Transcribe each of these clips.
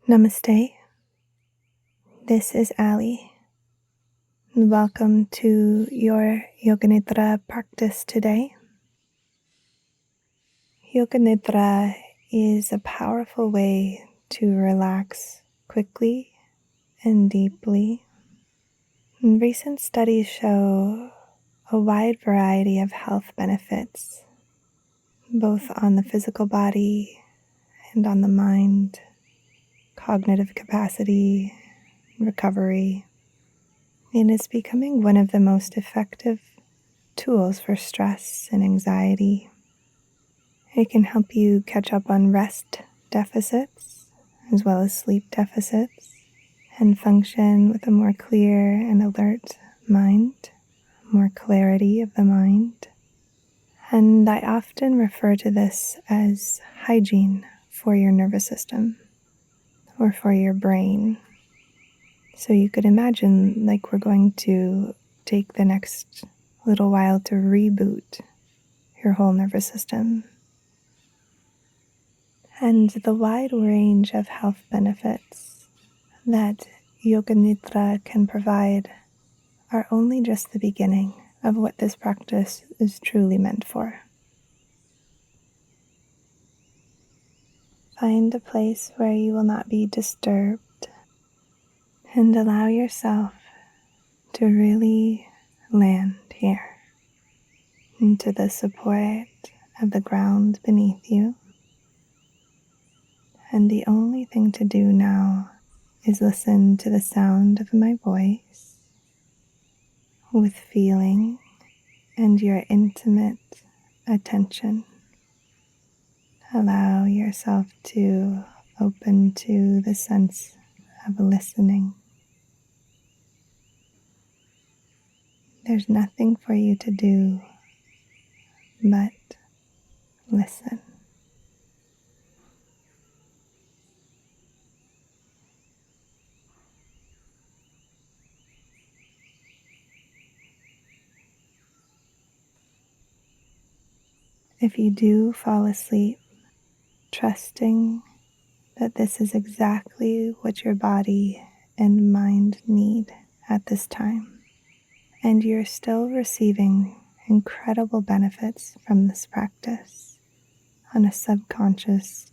Namaste. This is Ali. Welcome to your Yoga Nidra practice today. Yoga Nidra is a powerful way to relax quickly and deeply. And recent studies show a wide variety of health benefits, both on the physical body and on the mind, cognitive capacity, recovery, and is becoming one of the most effective tools for stress and anxiety. It can help you catch up on rest deficits as well as sleep deficits and function with a more clear and alert mind, more clarity of the mind. And I often refer to this as hygiene for your nervous system or for your brain. So you could imagine like we're going to take the next little while to reboot your whole nervous system. And the wide range of health benefits that Yoga Nidra can provide are only just the beginning of what this practice is truly meant for. Find a place where you will not be disturbed and allow yourself to really land here into the support of the ground beneath you. And the only thing to do now is listen to the sound of my voice with feeling and your intimate attention. Allow yourself to open to the sense of listening. There's nothing for you to do but listen. If you do fall asleep, trusting that this is exactly what your body and mind need at this time, and you're still receiving incredible benefits from this practice on a subconscious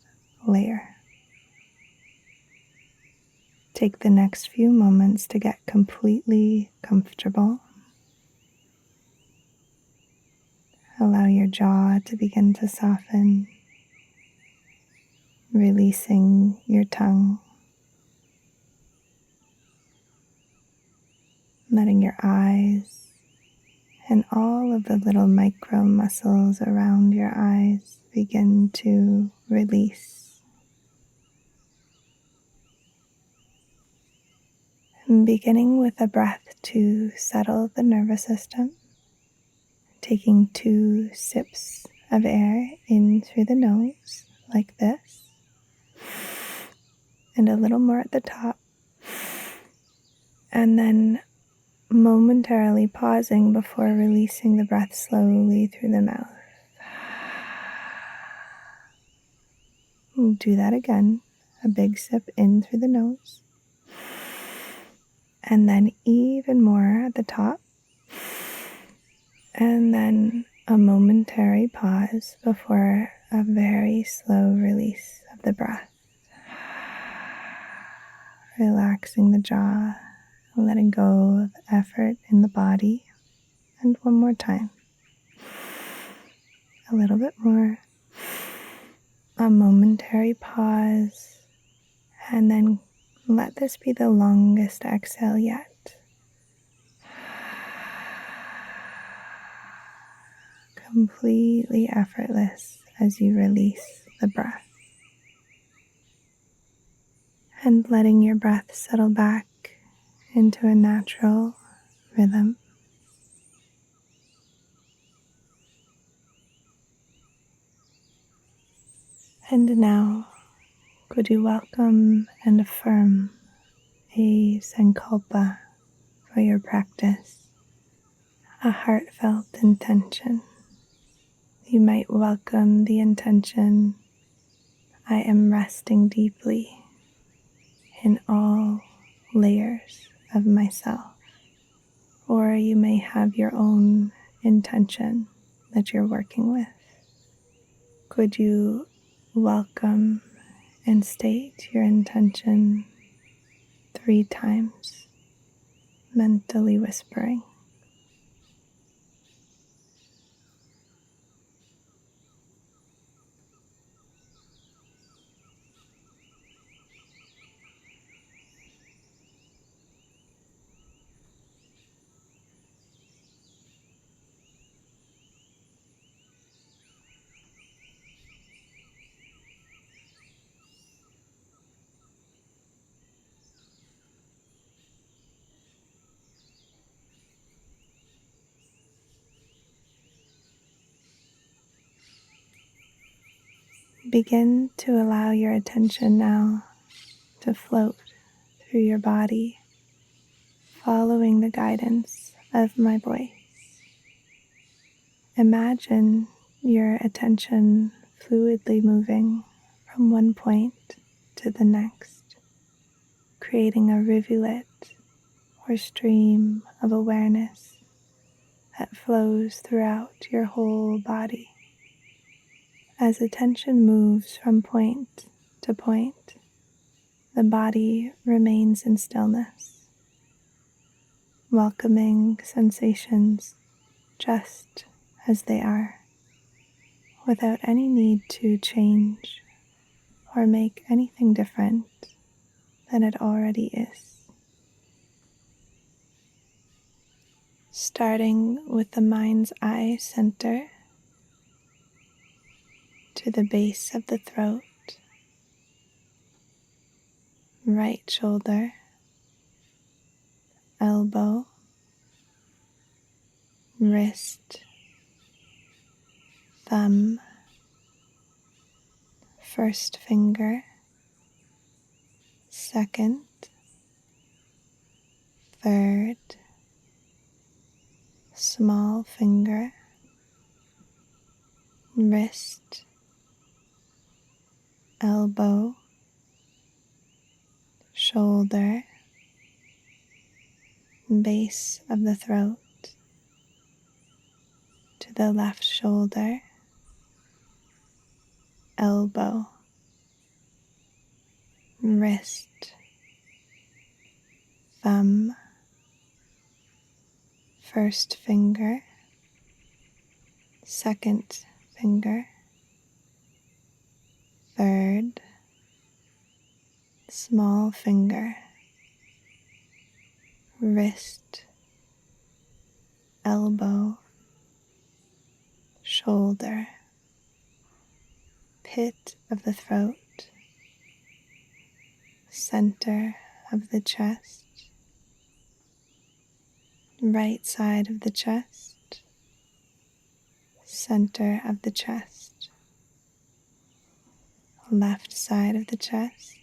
layer. Take the next few moments to get completely comfortable. Allow your jaw to begin to soften, releasing your tongue, letting your eyes and all of the little micro muscles around your eyes begin to release. And beginning with a breath to settle the nervous system, taking 2 sips of air in through the nose like this, and a little more at the top, and then momentarily pausing before releasing the breath slowly through the mouth. Do that again, a big sip in through the nose, and then even more at the top, and then a momentary pause before a very slow release of the breath. Relaxing the jaw, letting go of effort in the body. And one more time. A little bit more. A momentary pause. And then let this be the longest exhale yet. Completely effortless as you release the breath. And letting your breath settle back into a natural rhythm. And now, could you welcome and affirm a sankalpa for your practice, a heartfelt intention? You might welcome the intention, I am resting deeply in all layers of myself. Or you may have your own intention that you're working with. Could you welcome and state your intention 3 times, mentally whispering? Begin to allow your attention now to float through your body, following the guidance of my voice. Imagine your attention fluidly moving from one point to the next, creating a rivulet or stream of awareness that flows throughout your whole body. As attention moves from point to point, the body remains in stillness, welcoming sensations just as they are, without any need to change or make anything different than it already is. Starting with the mind's eye center to the base of the throat, right shoulder, elbow, wrist, thumb, first finger, second, third, small finger, wrist, elbow, shoulder, base of the throat, to the left shoulder, elbow, wrist, thumb, first finger, second finger, third, small finger, wrist, elbow, shoulder, pit of the throat, center of the chest, right side of the chest, center of the chest, left side of the chest,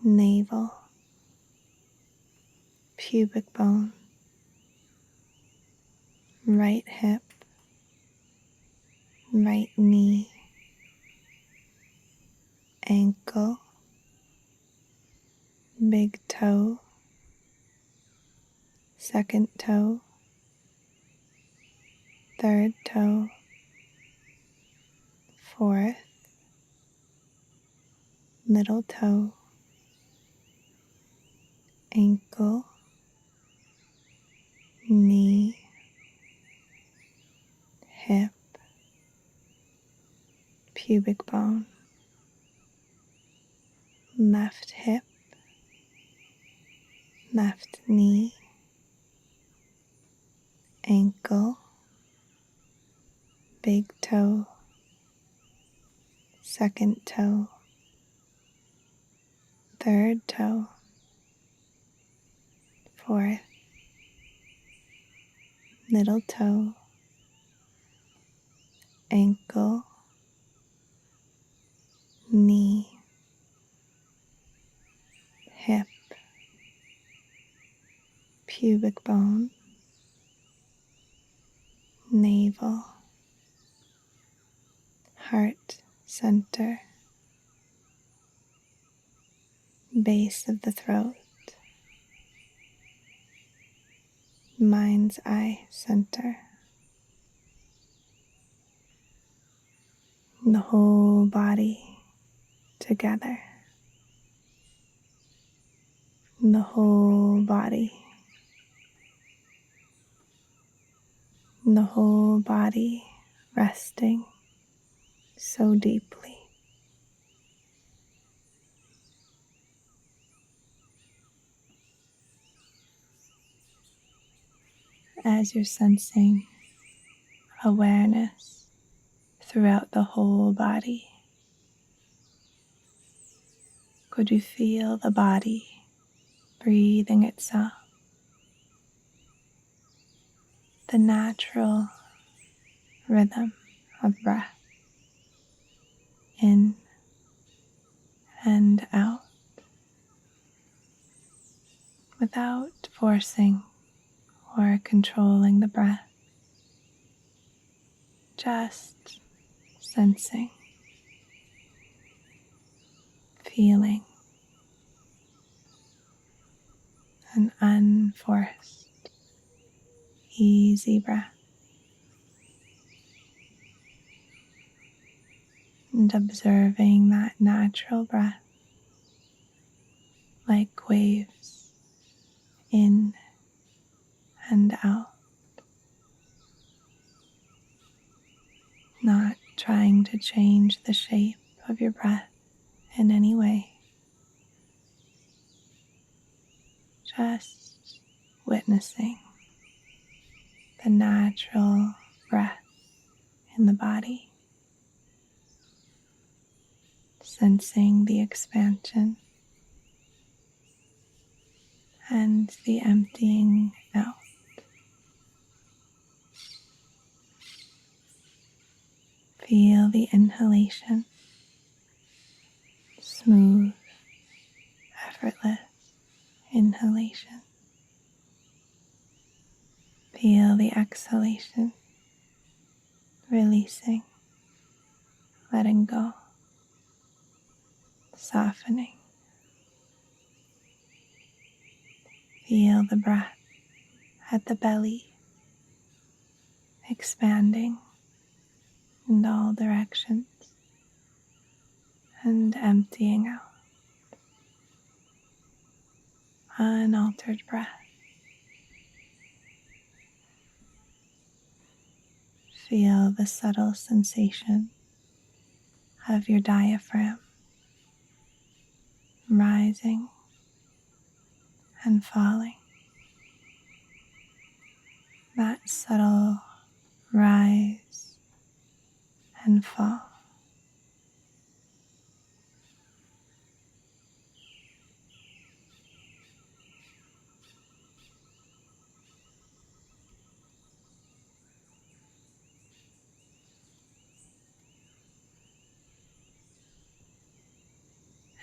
navel, pubic bone, right hip, right knee, ankle, big toe, second toe, third toe, fourth, middle toe, ankle, knee, hip, pubic bone, left hip, left knee, ankle, big toe, second toe, third toe, fourth, middle toe, ankle, knee, hip, pubic bone, navel, heart center, base of the throat, mind's eye center, the whole body together, the whole body, the whole body resting so deeply. As you're sensing awareness throughout the whole body, could you feel the body breathing itself? The natural rhythm of breath in and out without forcing or controlling the breath, just sensing, feeling an unforced, easy breath, and observing that natural breath like waves in and out, not trying to change the shape of your breath in any way, just witnessing the natural breath in the body, sensing the expansion and the emptying out. Feel the inhalation, smooth, effortless inhalation. Feel the exhalation, releasing, letting go, softening. Feel the breath at the belly, expanding in all directions and emptying out. Unaltered breath. Feel the subtle sensation of your diaphragm rising and falling. That subtle rise and fall.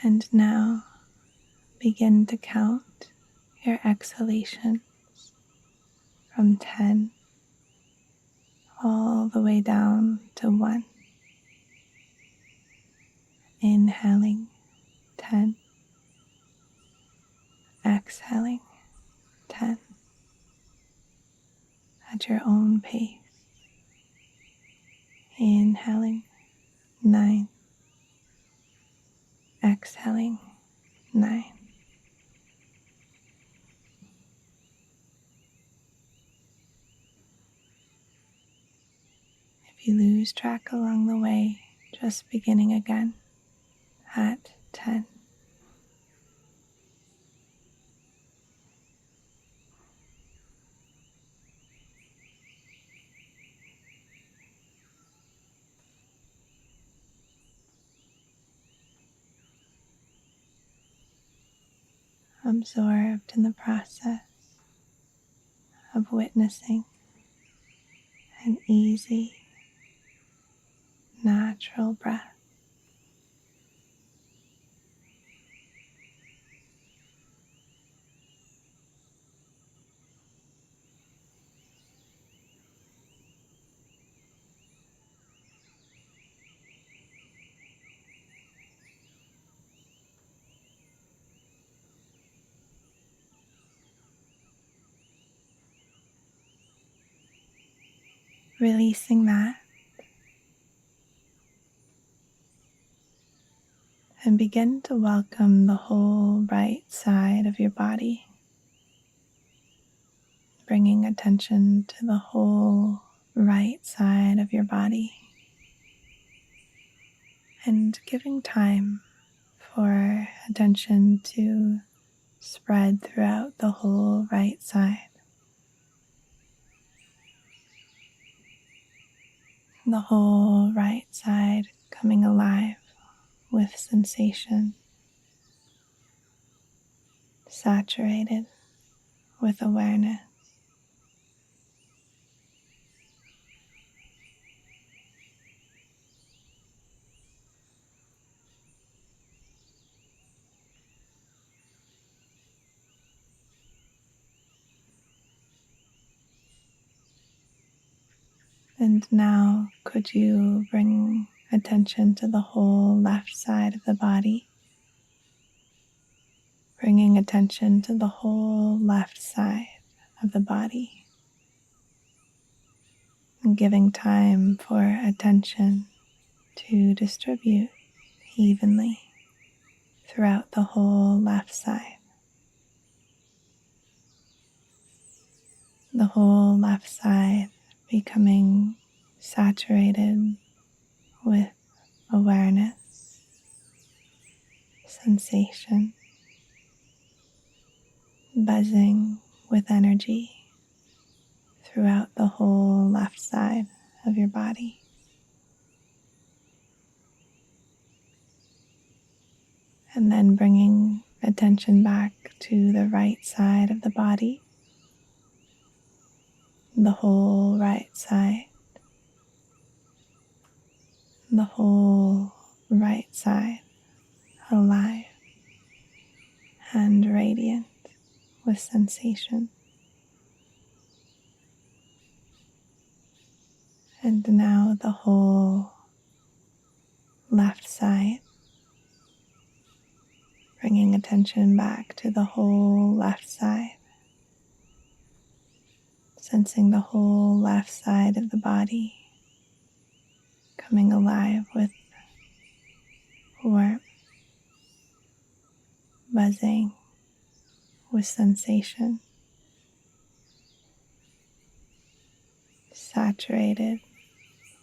And now begin to count your exhalations from 10 all the way down to 1. Inhaling 10, exhaling 10 at your own pace. Inhaling 9, exhaling 9. If you lose track along the way, just beginning again at 10. Absorbed in the process of witnessing an easy, natural breath. releasing that, and begin to welcome the whole right side of your body, bringing attention to the whole right side of your body, and giving time for attention to spread throughout the whole right side. The whole right side coming alive with sensation, saturated with awareness. And now, could you bring attention to the whole left side of the body? Bringing attention to the whole left side of the body, and giving time for attention to distribute evenly throughout the whole left side. The whole left side becoming saturated with awareness, sensation, buzzing with energy throughout the whole left side of your body. And then bringing attention back to the right side of the body, the whole right side, the whole right side alive and radiant with sensation. And now the whole left side, bringing attention back to the whole left side, sensing the whole left side of the body coming alive with warmth, buzzing with sensation, saturated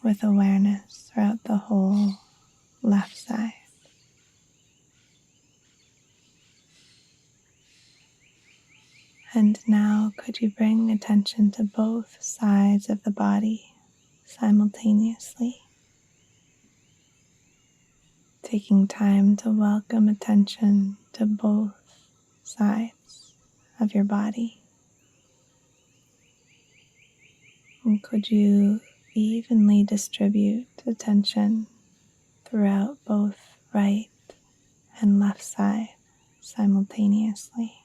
with awareness throughout the whole left side. And now, could you bring attention to both sides of the body simultaneously, taking time to welcome attention to both sides of your body? And could you evenly distribute attention throughout both right and left side simultaneously,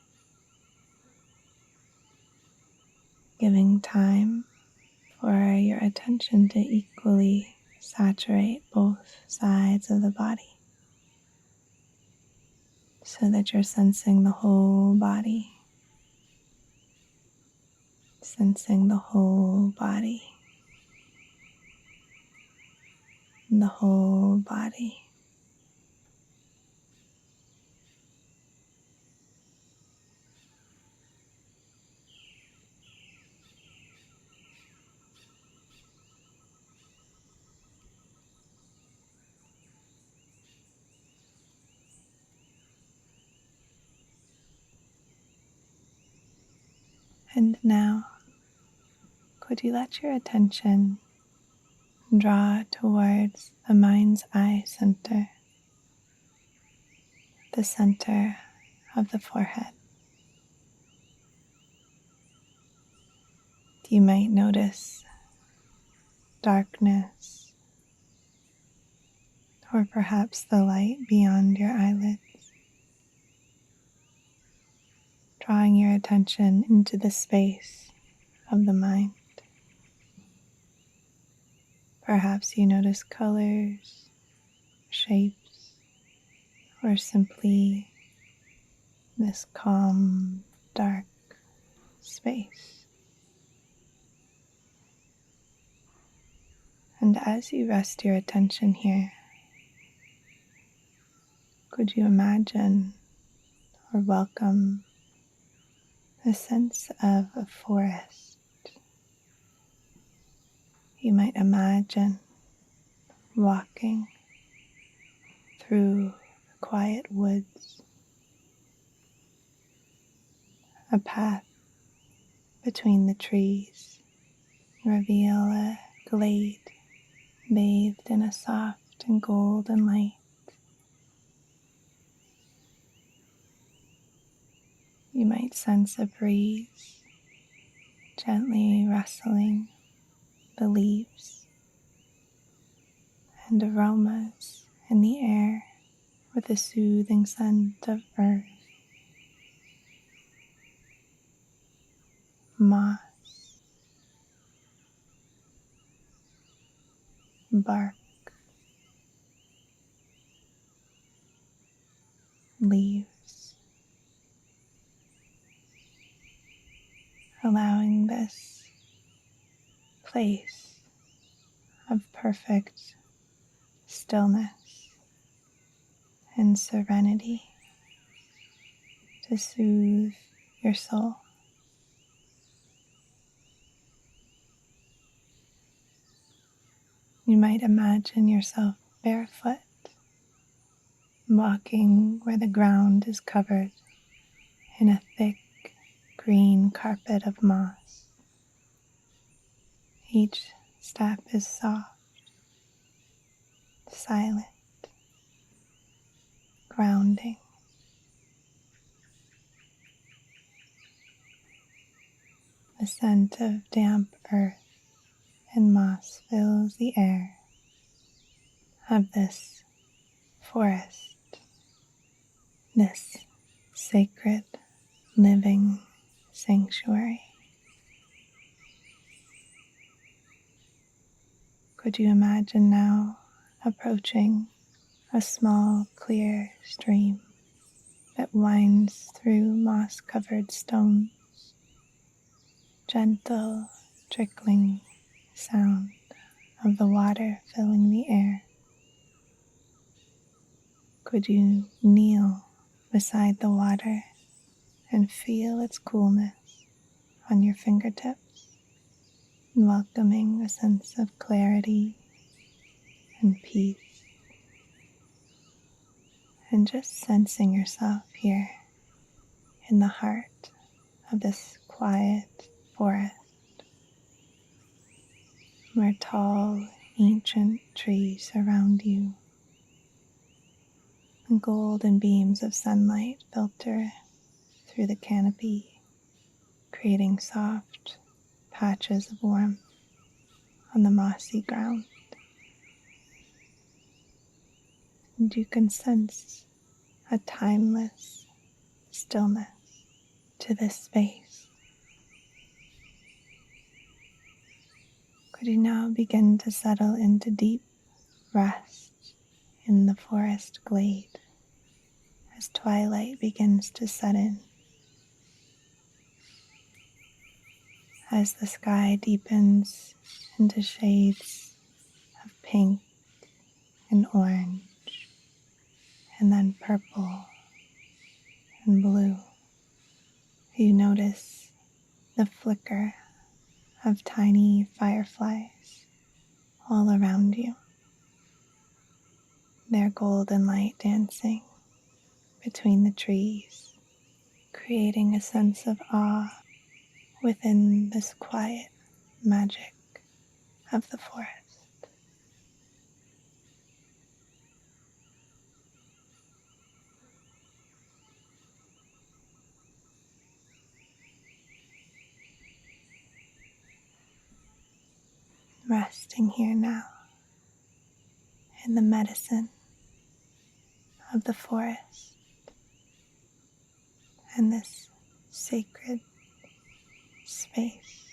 giving time for your attention to equally saturate both sides of the body so that you're sensing the whole body, sensing the whole body, the whole body. And now, could you let your attention draw towards the mind's eye center, the center of the forehead? You might notice darkness, or perhaps the light beyond your eyelids, drawing your attention into the space of the mind. Perhaps you notice colors, shapes, or simply this calm, dark space. And as you rest your attention here, could you imagine or welcome a sense of a forest? You might imagine walking through the quiet woods, a path between the trees reveal a glade bathed in a soft and golden light. You might sense a breeze gently rustling the leaves and aromas in the air with a soothing scent of earth, moss, bark, leaves, allowing this place of perfect stillness and serenity to soothe your soul. You might imagine yourself barefoot, walking where the ground is covered in a thick green carpet of moss. Each step is soft, silent, grounding. The scent of damp earth and moss fills the air of this forest, this sacred living sanctuary. Could you imagine now approaching a small, clear stream that winds through moss-covered stones? Gentle, trickling sound of the water filling the air. Could you kneel beside the water and feel its coolness on your fingertips, welcoming a sense of clarity and peace, and just sensing yourself here in the heart of this quiet forest where tall, ancient trees surround you and golden beams of sunlight filter through the canopy, creating soft patches of warmth on the mossy ground. And you can sense a timeless stillness to this space. Could you now begin to settle into deep rest in the forest glade as twilight begins to set in? As the sky deepens into shades of pink and orange, and then purple and blue, you notice the flicker of tiny fireflies all around you, their golden light dancing between the trees, creating a sense of awe within this quiet magic of the forest. Resting here now in the medicine of the forest and this sacred space.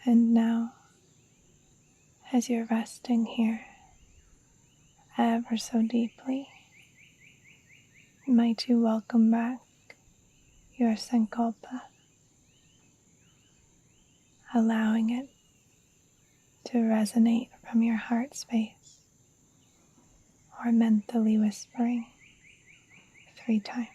And now, as you're resting here ever so deeply, might you welcome back your sankalpa, allowing it to resonate from your heart space, or mentally whispering 3 times.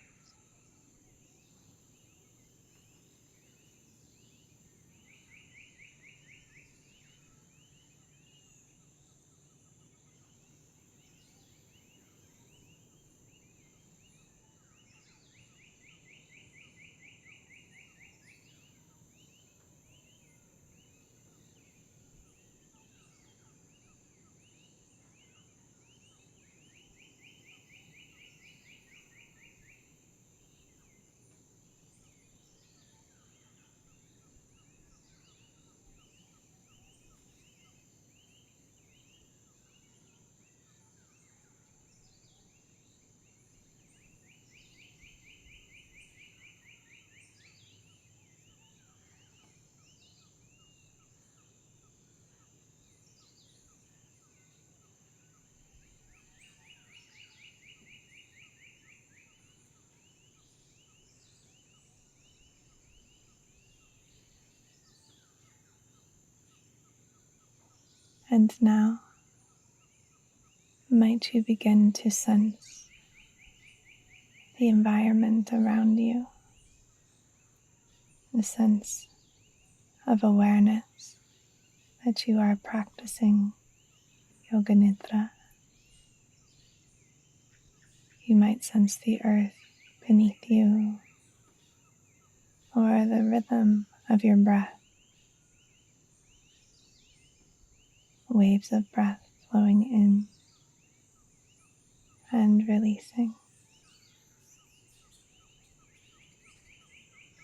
And now, might you begin to sense the environment around you, the sense of awareness that you are practicing Yoga Nidra. You might sense the earth beneath you, or the rhythm of your breath, waves of breath flowing in and releasing.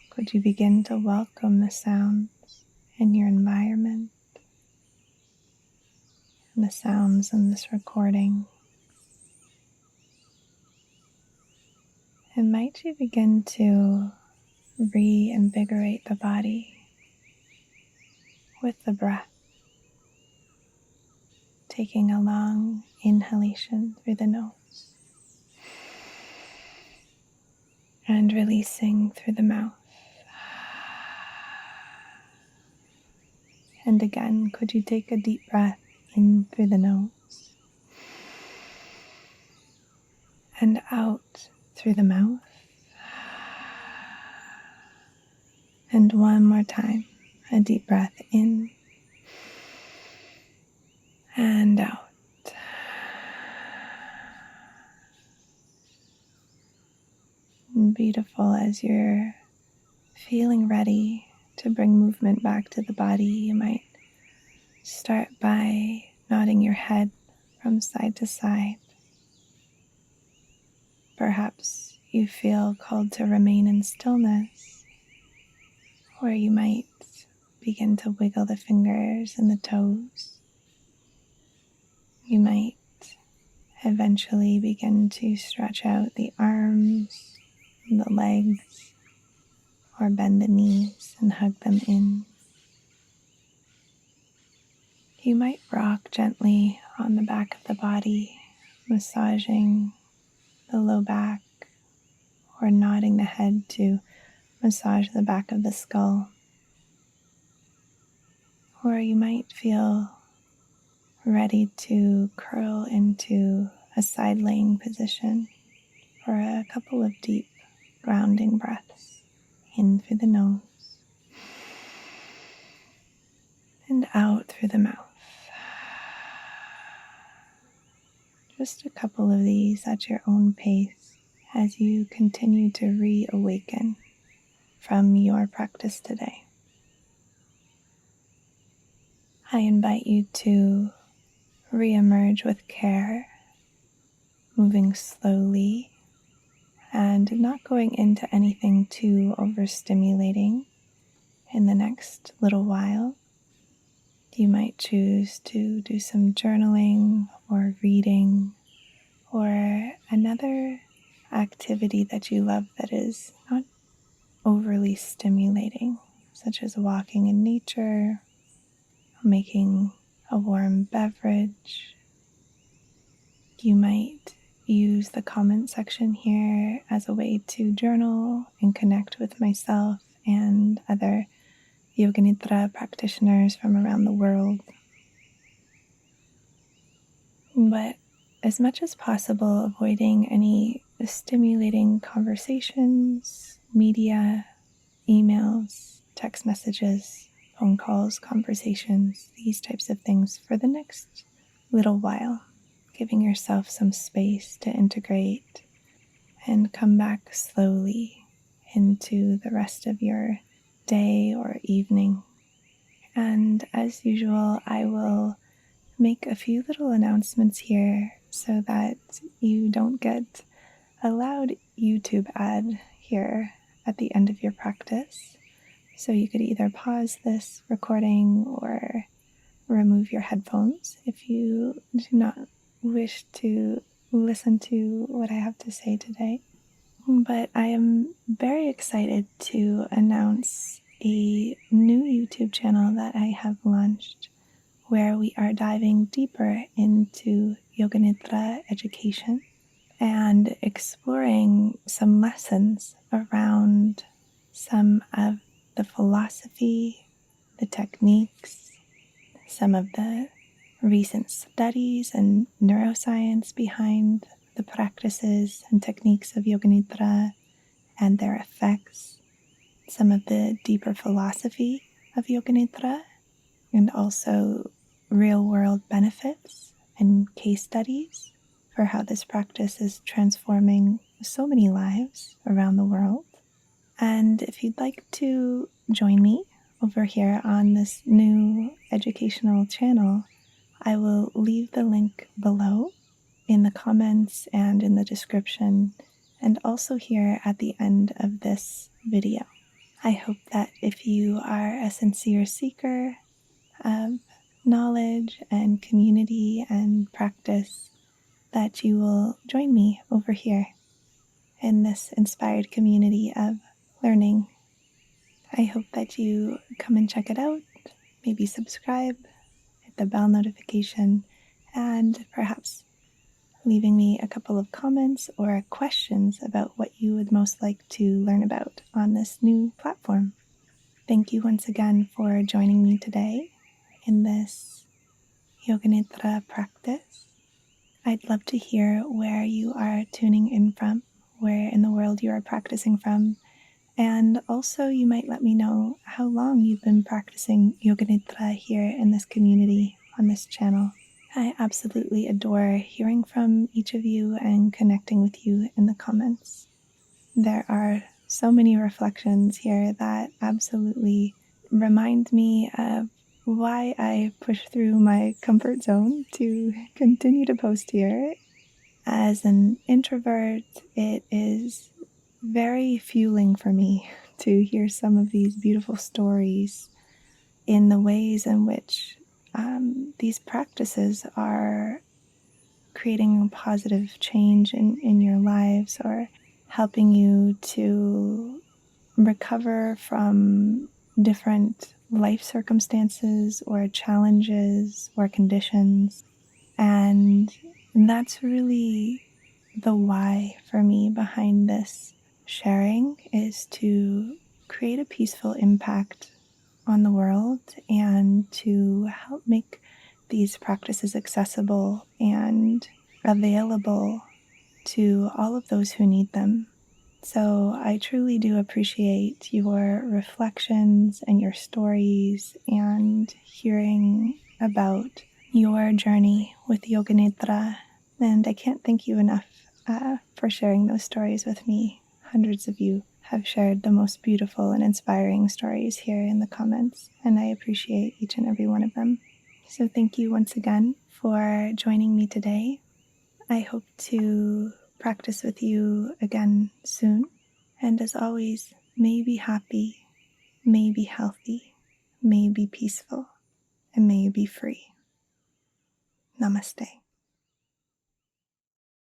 Could you begin to welcome the sounds in your environment and the sounds in this recording? And might you begin to reinvigorate the body with the breath, taking a long inhalation through the nose and releasing through the mouth. And again, could you take a deep breath in through the nose and out through the mouth? And one more time, a deep breath in and out. And beautiful. As you're feeling ready to bring movement back to the body, you might start by nodding your head from side to side. Perhaps you feel called to remain in stillness, or you might begin to wiggle the fingers and the toes. You might eventually begin to stretch out the arms and the legs, or bend the knees and hug them in. You might rock gently on the back of the body, massaging the low back, or nodding the head to massage the back of the skull. Or you might feel ready to curl into a side laying position for a couple of deep grounding breaths in through the nose and out through the mouth. Just a couple of these at your own pace as you continue to reawaken from your practice today. I invite you to reemerge with care, moving slowly and not going into anything too overstimulating in the next little while. You might choose to do some journaling or reading or another activity that you love that is not overly stimulating, such as walking in nature making a warm beverage. You might use the comment section here as a way to journal and connect with myself and other Yoga Nidra practitioners from around the world. But as much as possible, avoiding any stimulating conversations, media, emails, text messages, phone calls, conversations, these types of things for the next little while, giving yourself some space to integrate and come back slowly into the rest of your day or evening. And as usual, I will make a few little announcements here so that you don't get a loud YouTube ad here at the end of your practice. So you could either pause this recording or remove your headphones if you do not wish to listen to what I have to say today. But I am very excited to announce a new YouTube channel that I have launched, where we are diving deeper into Yoga Nidra education and exploring some lessons around some of the philosophy, the techniques, some of the recent studies and neuroscience behind the practices and techniques of Yoga Nidra and their effects, some of the deeper philosophy of Yoga Nidra, and also real-world benefits and case studies for how this practice is transforming so many lives around the world. And if you'd like to join me over here on this new educational channel, I will leave the link below in the comments and in the description, and also here at the end of this video. I hope that if you are a sincere seeker of knowledge and community and practice, that you will join me over here in this inspired community of learning. I hope that you come and check it out, maybe subscribe, hit the bell notification, and perhaps leaving me a couple of comments or questions about what you would most like to learn about on this new platform. Thank you once again for joining me today in this Yoga Nidra practice. I'd love to hear where you are tuning in from, where in the world you are practicing from, and also you might let me know how long you've been practicing Yoga Nidra here in this community on this channel. I absolutely adore hearing from each of you and connecting with you in the comments. There are so many reflections here that absolutely remind me of why I push through my comfort zone to continue to post here. As an introvert, it is very fueling for me to hear some of these beautiful stories in the ways in which these practices are creating a positive change in your lives, or helping you to recover from different life circumstances or challenges or conditions. And that's really the why for me behind this sharing, is to create a peaceful impact on the world and to help make these practices accessible and available to all of those who need them. So I truly do appreciate your reflections and your stories and hearing about your journey with Yoga Nidra. And I can't thank you enough for sharing those stories with me. Hundreds of you have shared the most beautiful and inspiring stories here in the comments, and I appreciate each and every one of them. So thank you once again for joining me today. I hope to practice with you again soon. And as always, may you be happy, may you be healthy, may you be peaceful, and may you be free. Namaste.